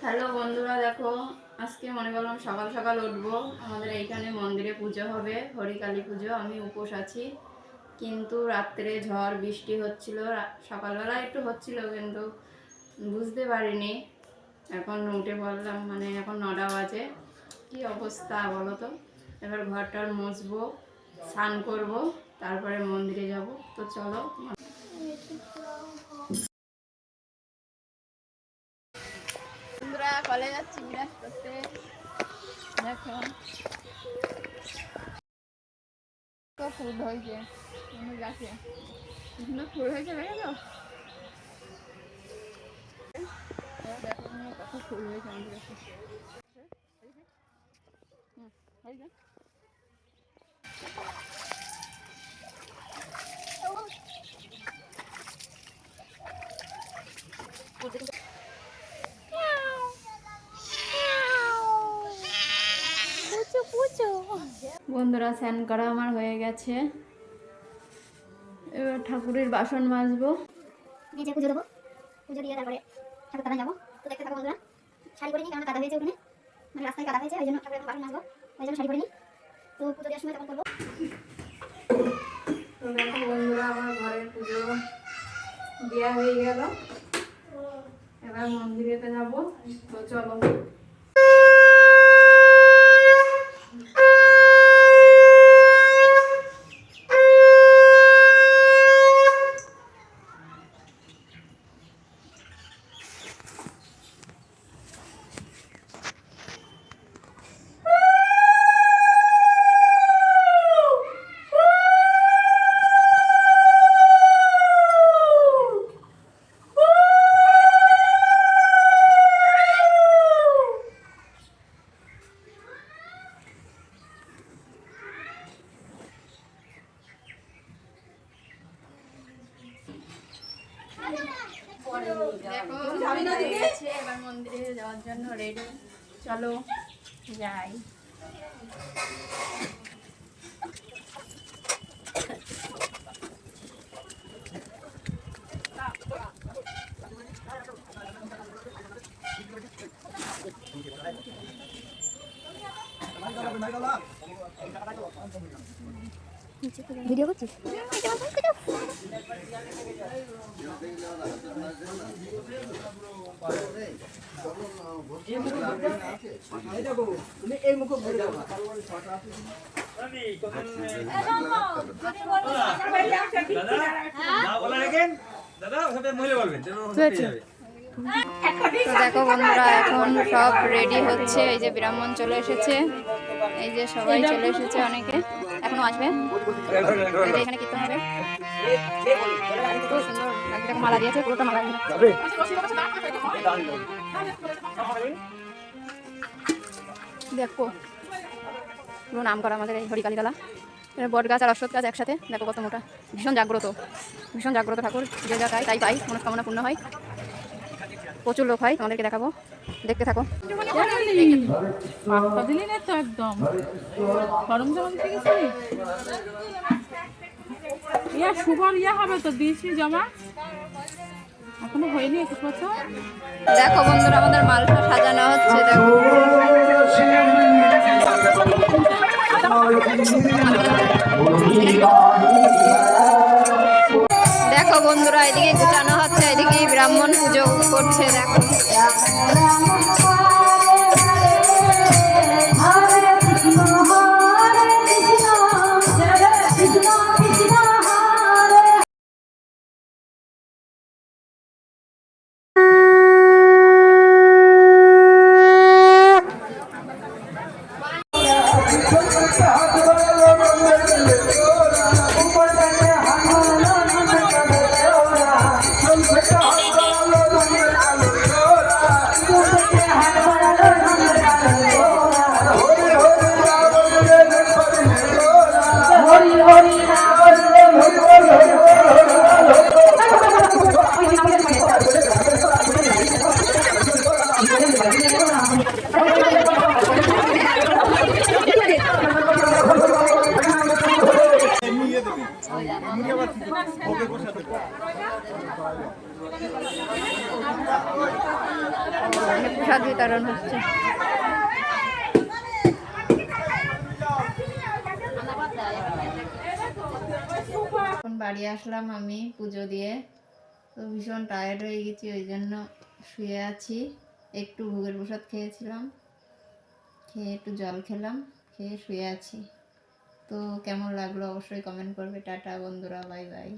Hello বন্ধুরা, দেখো আজকে মনে করলাম সকাল সকাল উঠবো। আমাদের এইখানে মন্দিরে পুজো হবে, হরিকালী পুজো। আমি উপোস আছি, কিন্তু রাত্রে ঝড় বৃষ্টি হচ্ছিল, সকালবেলা একটু হচ্ছিল কিন্তু বুঝতে পারিনি। এখন উঠে পড়লাম, মানে এখন 9টা বাজে। কি অবস্থা বলো তো। এবার ঘরটার মুছবো, স্নান করব, তারপরে মন্দিরে যাব। তো চলো, বন্ধুরা কলে যাচ্ছি বিরাজ করতে। দেখো তো ফুল হয়েছে আমার গাছে, সুন্দর ফুল হয়েছে, দেখো দেখো কত ফুল হয়েছে আমাদের গাছে। বন্ধুরা স্নান করা আমার হয়ে গেছে, এবার ঠাকুরের বাসন মাজবো, নিচে পুজো দেবো। পুজো দিয়ে তারপরে ঠাকুর কাদা যাবো। তো দেখতে থাকো বন্ধুরা। শাড়ি পরে নিই, কারণ কাদা হয়েছে উঠোনে, মানে রাস্তায় কাদা হয়েছে, ওই জন্য ঠাকুরের বাসন মাজবো, ওই জন্য শাড়ি পরে নিই। তো পুজো দেওয়ার সময় তখন করবো। তো দেখো বন্ধুরা, আমার ঘরের পুজো দেওয়া হয়ে গেল, এবার মন্দিরেতে যাবো। তো চলো। এবার মন্দিরে যাওয়ার জন্য রেডি, চলো যাই। ভিডিও করছিস? তো দেখো বন্ধুরা, এখন সব রেডি হচ্ছে। এই যে ব্রাহ্মণ চলে এসেছে, এই যে সবাই চলে এসেছে, অনেকে এখনো আসবে। এখানে কীর্তন হবে, খুব সুন্দর লাগছে। মালা দিয়েছে, পুরোটা মালা দিয়ে দেখো পুরো নাম করা আমাদের এই হরিকালী তলা। বট গাছ আর অশ্বত্থ গাছ একসাথে, দেখো কত মোটা। ভীষণ জাগ্রত, ভীষণ জাগ্রত ঠাকুর। যে যা চাই তাই পাই, মনস্কামনা পূর্ণ হয়। প্রচুর লোক হয়, তোমাদেরকে দেখাবো, দেখতে থাকো। একদম ইয়া সুগার ইয়া হবে তো, দিয়েছি জমা, এখনো হয়নি 21 বছর। দেখো বন্ধুরা, আমাদের মালটা সাজানো হচ্ছে। দেখো দেখো বন্ধুরা, এদিকে গুছানো হচ্ছে, এদিকে ব্রাহ্মণ পুজো করছে। দেখো প্রসাদ বিতরণ হচ্ছে। এখন বাড়ি আসলাম আমি পুজো দিয়ে, তো ভীষণ টায়ার্ড হয়ে গেছি, ওই জন্য শুয়ে আছি। একটু ভোগের প্রসাদ খেয়েছিলাম, খেয়ে একটু জল খেলাম, খেয়ে শুয়ে আছি। তো কেমন লাগলো অবশ্যই কমেন্ট করবে। টাটা বন্ধুরা, বাই বাই।